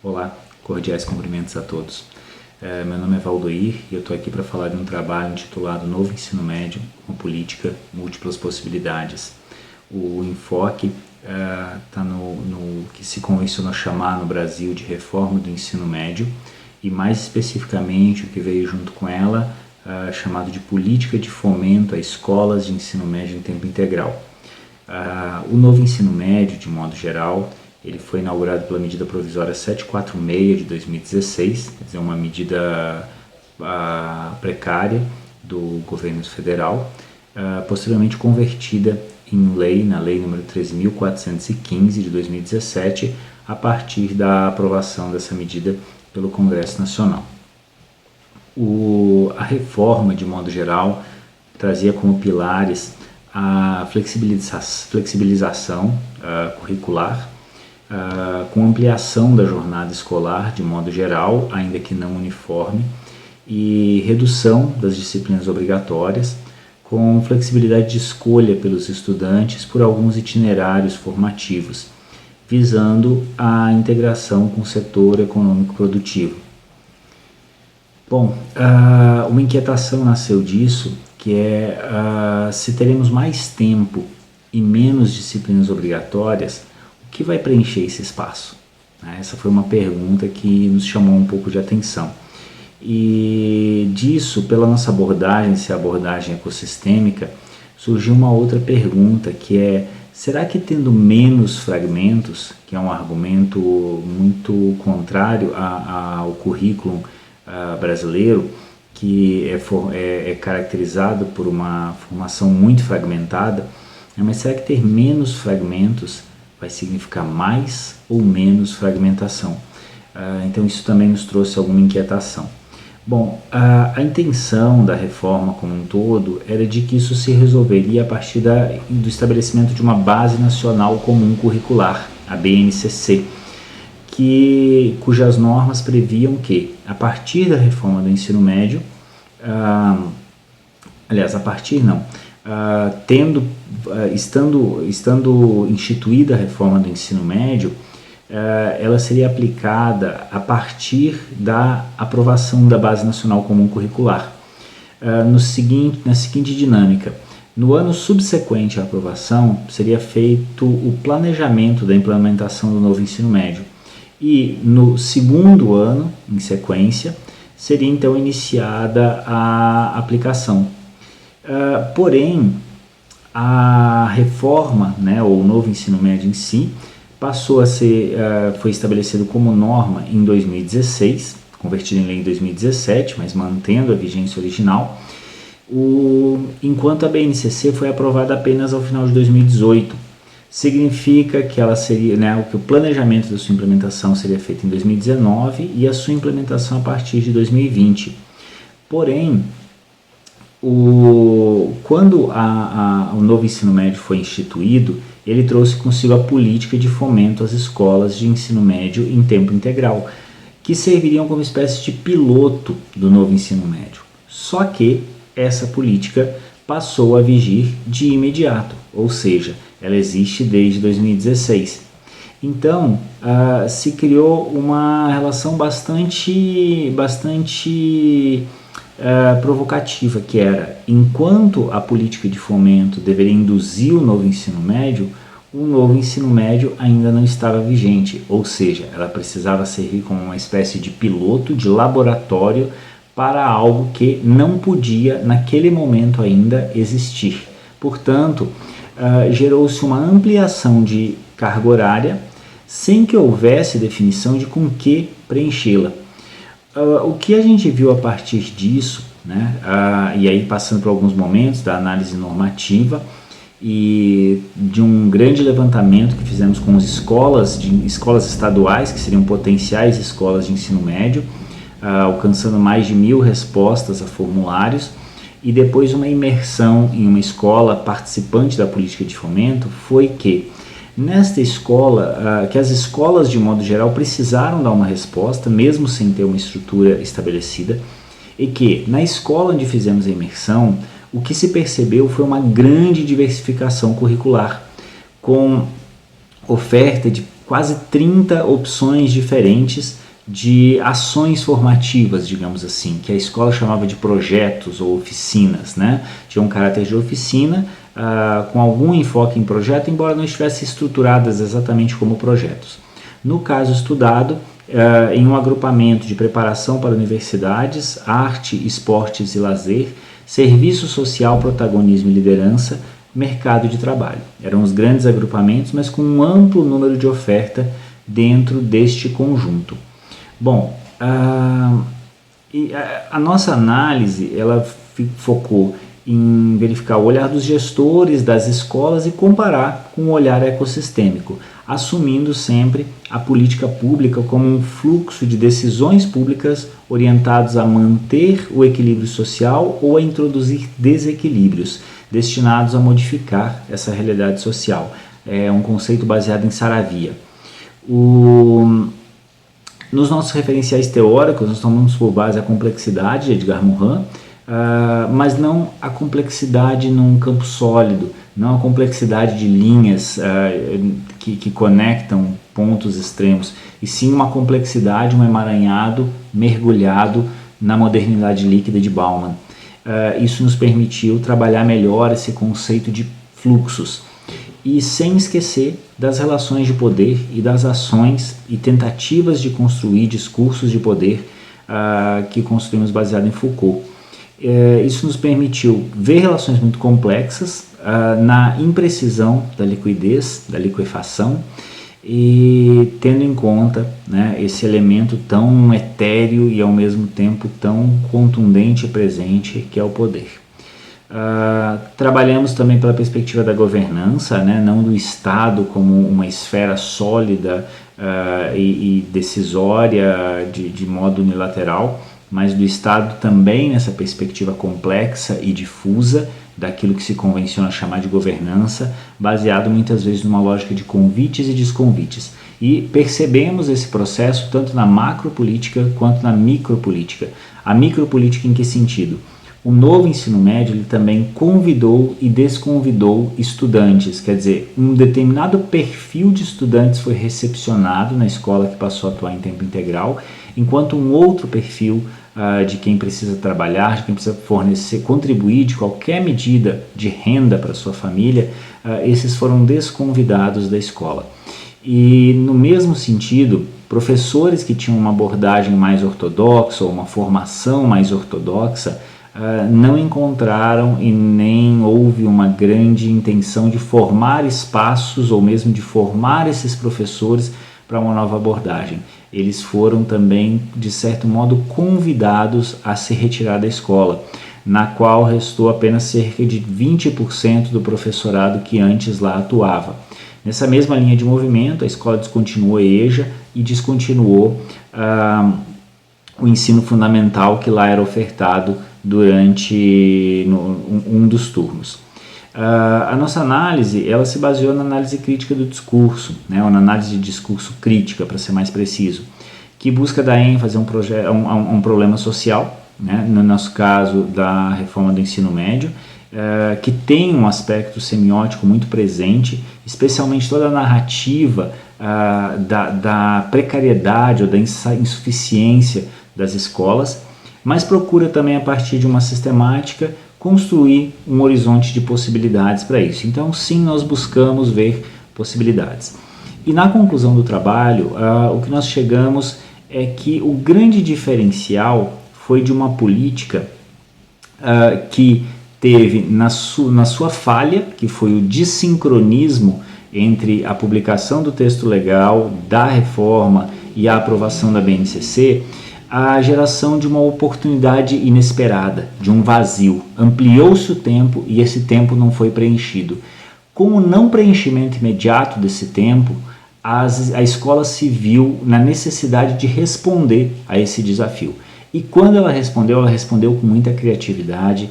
Olá, cordiais cumprimentos a todos. Meu nome é Valdoir e eu estou aqui para falar de um trabalho intitulado Novo Ensino Médio, uma política, múltiplas possibilidades. O enfoque está no que se convencionou chamar no Brasil de reforma do ensino médio e mais especificamente o que veio junto com ela, chamado de política de fomento a escolas de ensino médio em tempo integral. O novo ensino médio, de modo geral, ele foi inaugurado pela medida provisória 746 de 2016, quer dizer, uma medida precária do governo federal, posteriormente convertida em lei, na lei número 13.415 de 2017, a partir da aprovação dessa medida pelo Congresso Nacional. A reforma, de modo geral, trazia como pilares a flexibilização curricular, com ampliação da jornada escolar de modo geral, ainda que não uniforme, e redução das disciplinas obrigatórias, com flexibilidade de escolha pelos estudantes por alguns itinerários formativos, visando a integração com o setor econômico produtivo. Bom, uma inquietação nasceu disso, que é se teremos mais tempo e menos disciplinas obrigatórias, o que vai preencher esse espaço? Essa foi uma pergunta que nos chamou um pouco de atenção. E disso, pela nossa abordagem, se a abordagem ecossistêmica, surgiu uma outra pergunta, que é: será que tendo menos fragmentos, que é um argumento muito contrário ao currículo brasileiro, que é caracterizado por uma formação muito fragmentada, mas será que ter menos fragmentos vai significar mais ou menos fragmentação? Então isso também nos trouxe alguma inquietação. Bom, a intenção da reforma como um todo era de que isso se resolveria a partir do estabelecimento de uma Base Nacional Comum Curricular, a BNCC, cujas normas previam que, a partir da reforma do ensino médio, estando instituída a reforma do ensino médio, ela seria aplicada a partir da aprovação da Base Nacional Comum Curricular, na seguinte dinâmica: no ano subsequente à aprovação, seria feito o planejamento da implementação do novo ensino médio, e no segundo ano, em sequência, seria então iniciada a aplicação. Porém, a reforma, ou o novo ensino médio em si, foi estabelecido como norma em 2016, convertido em lei em 2017, mas mantendo a vigência original, enquanto a BNCC foi aprovada apenas ao final de 2018. Significa que ela seria, que o planejamento da sua implementação seria feito em 2019 e a sua implementação a partir de 2020. Porém, quando o novo ensino médio foi instituído, ele trouxe consigo a política de fomento às escolas de ensino médio em tempo integral, que serviriam como espécie de piloto do novo ensino médio. Só que essa política passou a vigir de imediato, ou seja, ela existe desde 2016. Então, se criou uma relação bastante provocativa, que era: enquanto a política de fomento deveria induzir o novo ensino médio ainda não estava vigente, ou seja, ela precisava servir como uma espécie de piloto, de laboratório para algo que não podia naquele momento ainda existir. Portanto, gerou-se uma ampliação de carga horária sem que houvesse definição de com que preenchê-la. O que a gente viu a partir disso, e aí passando por alguns momentos da análise normativa e de um grande levantamento que fizemos com as escolas estaduais, que seriam potenciais escolas de ensino médio, alcançando mais de 1.000 respostas a formulários, e depois uma imersão em uma escola participante da política de fomento, foi que nesta escola, que as escolas de modo geral precisaram dar uma resposta, mesmo sem ter uma estrutura estabelecida, e que na escola onde fizemos a imersão, o que se percebeu foi uma grande diversificação curricular, com oferta de quase 30 opções diferentes de ações formativas, digamos assim, que a escola chamava de projetos ou oficinas, né? Tinha um caráter de oficina, com algum enfoque em projeto, embora não estivessem estruturadas exatamente como projetos. No caso estudado, em um agrupamento de preparação para universidades, arte, esportes e lazer, serviço social, protagonismo e liderança, mercado de trabalho. Eram os grandes agrupamentos, mas com um amplo número de oferta dentro deste conjunto. Bom, a nossa análise ela focou em verificar o olhar dos gestores das escolas e comparar com o olhar ecossistêmico, assumindo sempre a política pública como um fluxo de decisões públicas orientados a manter o equilíbrio social ou a introduzir desequilíbrios destinados a modificar essa realidade social. É um conceito baseado em Saravia. Nos nossos referenciais teóricos, nós tomamos por base a complexidade de Edgar Morin, mas não a complexidade num campo sólido, não a complexidade de linhas que conectam pontos extremos, e sim uma complexidade, um emaranhado mergulhado na modernidade líquida de Bauman. Isso nos permitiu trabalhar melhor esse conceito de fluxos, e sem esquecer das relações de poder e das ações e tentativas de construir discursos de poder que construímos baseado em Foucault. Isso nos permitiu ver relações muito complexas na imprecisão da liquidez, da liquefação, e tendo em conta, né, esse elemento tão etéreo e ao mesmo tempo tão contundente e presente que é o poder. Trabalhamos também pela perspectiva da governança, né, não do Estado como uma esfera sólida e decisória de modo unilateral, mas do Estado também nessa perspectiva complexa e difusa daquilo que se convenciona chamar de governança, baseado muitas vezes numa lógica de convites e desconvites. E percebemos esse processo tanto na macropolítica quanto na micropolítica. A micropolítica em que sentido? O novo ensino médio ele também convidou e desconvidou estudantes, quer dizer, um determinado perfil de estudantes foi recepcionado na escola que passou a atuar em tempo integral, enquanto um outro perfil de quem precisa trabalhar, de quem precisa fornecer, contribuir de qualquer medida de renda para sua família, esses foram desconvidados da escola. E no mesmo sentido, professores que tinham uma abordagem mais ortodoxa ou uma formação mais ortodoxa, não encontraram e nem houve uma grande intenção de formar espaços ou mesmo de formar esses professores para uma nova abordagem. Eles foram também, de certo modo, convidados a se retirar da escola, na qual restou apenas cerca de 20% do professorado que antes lá atuava. Nessa mesma linha de movimento, a escola descontinuou a EJA e descontinuou o ensino fundamental que lá era ofertado durante um dos turnos. A nossa análise ela se baseou na análise crítica do discurso, né, ou na análise de discurso crítica, para ser mais preciso, que busca dar ênfase a um problema social, né, no nosso caso da reforma do ensino médio, que tem um aspecto semiótico muito presente, especialmente toda a narrativa da precariedade ou da insuficiência das escolas, mas procura também, a partir de uma sistemática, construir um horizonte de possibilidades para isso. Então, sim, nós buscamos ver possibilidades. E na conclusão do trabalho, o que nós chegamos é que o grande diferencial foi de uma política que teve na sua falha, que foi o desincronismo entre a publicação do texto legal, da reforma e a aprovação da BNCC, a geração de uma oportunidade inesperada, de um vazio. Ampliou-se o tempo e esse tempo não foi preenchido. Com o não preenchimento imediato desse tempo, a escola se viu na necessidade de responder a esse desafio. E quando ela respondeu com muita criatividade,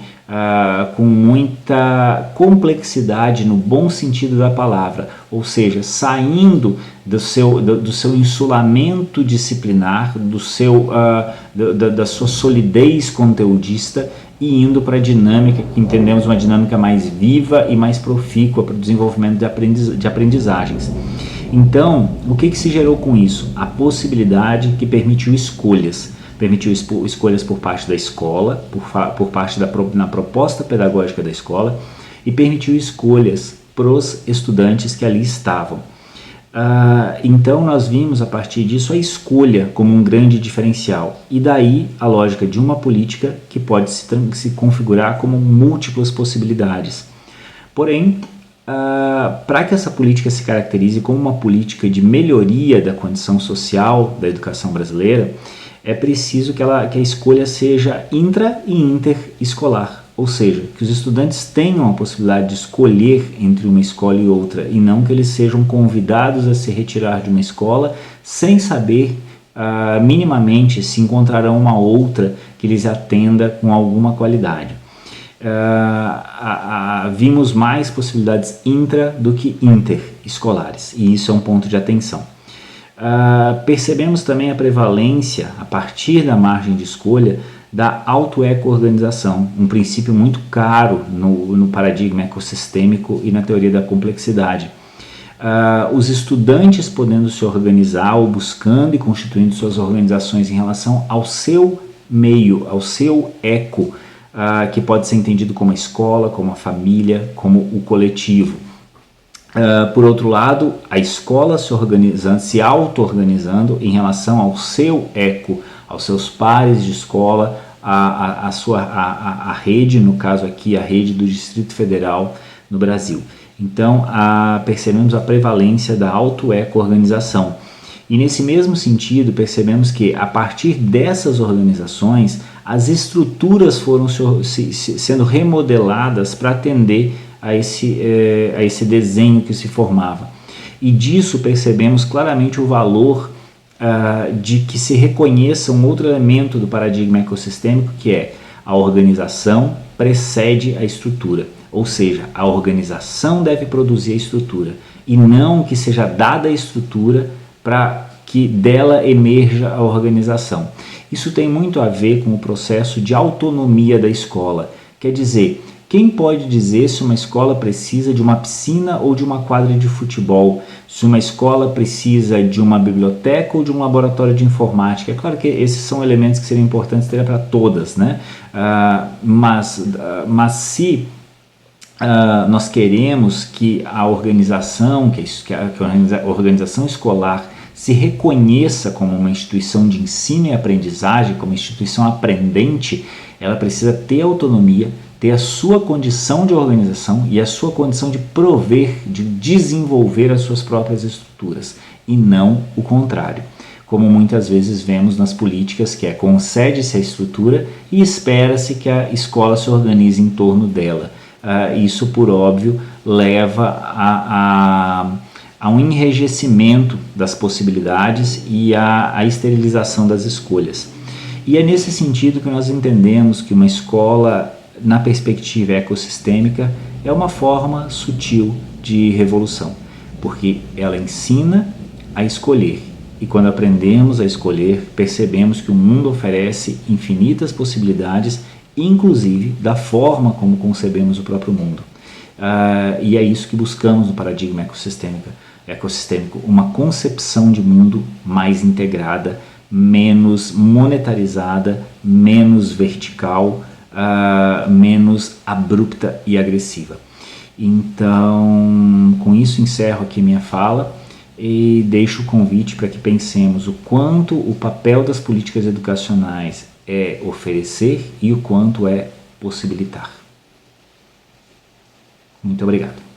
com muita complexidade no bom sentido da palavra, ou seja, saindo do seu insulamento disciplinar, da sua solidez conteudista e indo para a dinâmica, que entendemos uma dinâmica mais viva e mais profícua para o desenvolvimento de aprendizagens. Então, o que se gerou com isso? A possibilidade que permitiu escolhas. Permitiu escolhas por parte da escola, por parte na proposta pedagógica da escola, e permitiu escolhas para os estudantes que ali estavam. Então nós vimos a partir disso a escolha como um grande diferencial, e daí a lógica de uma política que pode se configurar como múltiplas possibilidades. Porém, para que essa política se caracterize como uma política de melhoria da condição social da educação brasileira, é preciso que a escolha seja intra e interescolar, ou seja, que os estudantes tenham a possibilidade de escolher entre uma escola e outra, e não que eles sejam convidados a se retirar de uma escola sem saber minimamente se encontrarão uma outra que lhes atenda com alguma qualidade. Vimos mais possibilidades intra do que interescolares, e isso é um ponto de atenção. Percebemos também a prevalência, a partir da margem de escolha, da auto-eco-organização, um princípio muito caro no paradigma ecossistêmico e na teoria da complexidade. Os estudantes podendo se organizar ou buscando e constituindo suas organizações em relação ao seu meio, ao seu eco, que pode ser entendido como a escola, como a família, como o coletivo. Por outro lado, a escola se auto-organizando em relação ao seu eco, aos seus pares de escola, a rede, no caso aqui a rede do Distrito Federal no Brasil. Então percebemos a prevalência da auto-eco-organização. E nesse mesmo sentido percebemos que a partir dessas organizações as estruturas foram sendo remodeladas para atender a esse desenho que se formava. E disso percebemos claramente o valor de que se reconheça um outro elemento do paradigma ecossistêmico, que é a organização precede a estrutura, ou seja, a organização deve produzir a estrutura e não que seja dada a estrutura para que dela emerja a organização. Isso tem muito a ver com o processo de autonomia da escola, quer dizer, quem pode dizer se uma escola precisa de uma piscina ou de uma quadra de futebol? Se uma escola precisa de uma biblioteca ou de um laboratório de informática? É claro que esses são elementos que seriam importantes ter para todas, né? Mas se nós queremos que a organização, que a organização escolar se reconheça como uma instituição de ensino e aprendizagem, como instituição aprendente, ela precisa ter autonomia, ter a sua condição de organização e a sua condição de prover, de desenvolver as suas próprias estruturas, e não o contrário, como muitas vezes vemos nas políticas, que concede-se a estrutura e espera-se que a escola se organize em torno dela. Isso, por óbvio, leva a um enrijecimento das possibilidades e a esterilização das escolhas. E é nesse sentido que nós entendemos que uma escola, na perspectiva ecossistêmica, é uma forma sutil de revolução, porque ela ensina a escolher, e quando aprendemos a escolher, percebemos que o mundo oferece infinitas possibilidades, inclusive da forma como concebemos o próprio mundo. E é isso que buscamos no paradigma ecossistêmico, uma concepção de mundo mais integrada, menos monetarizada, menos vertical, menos abrupta e agressiva. Então, com isso encerro aqui minha fala e deixo o convite para que pensemos o quanto o papel das políticas educacionais é oferecer e o quanto é possibilitar. Muito obrigado.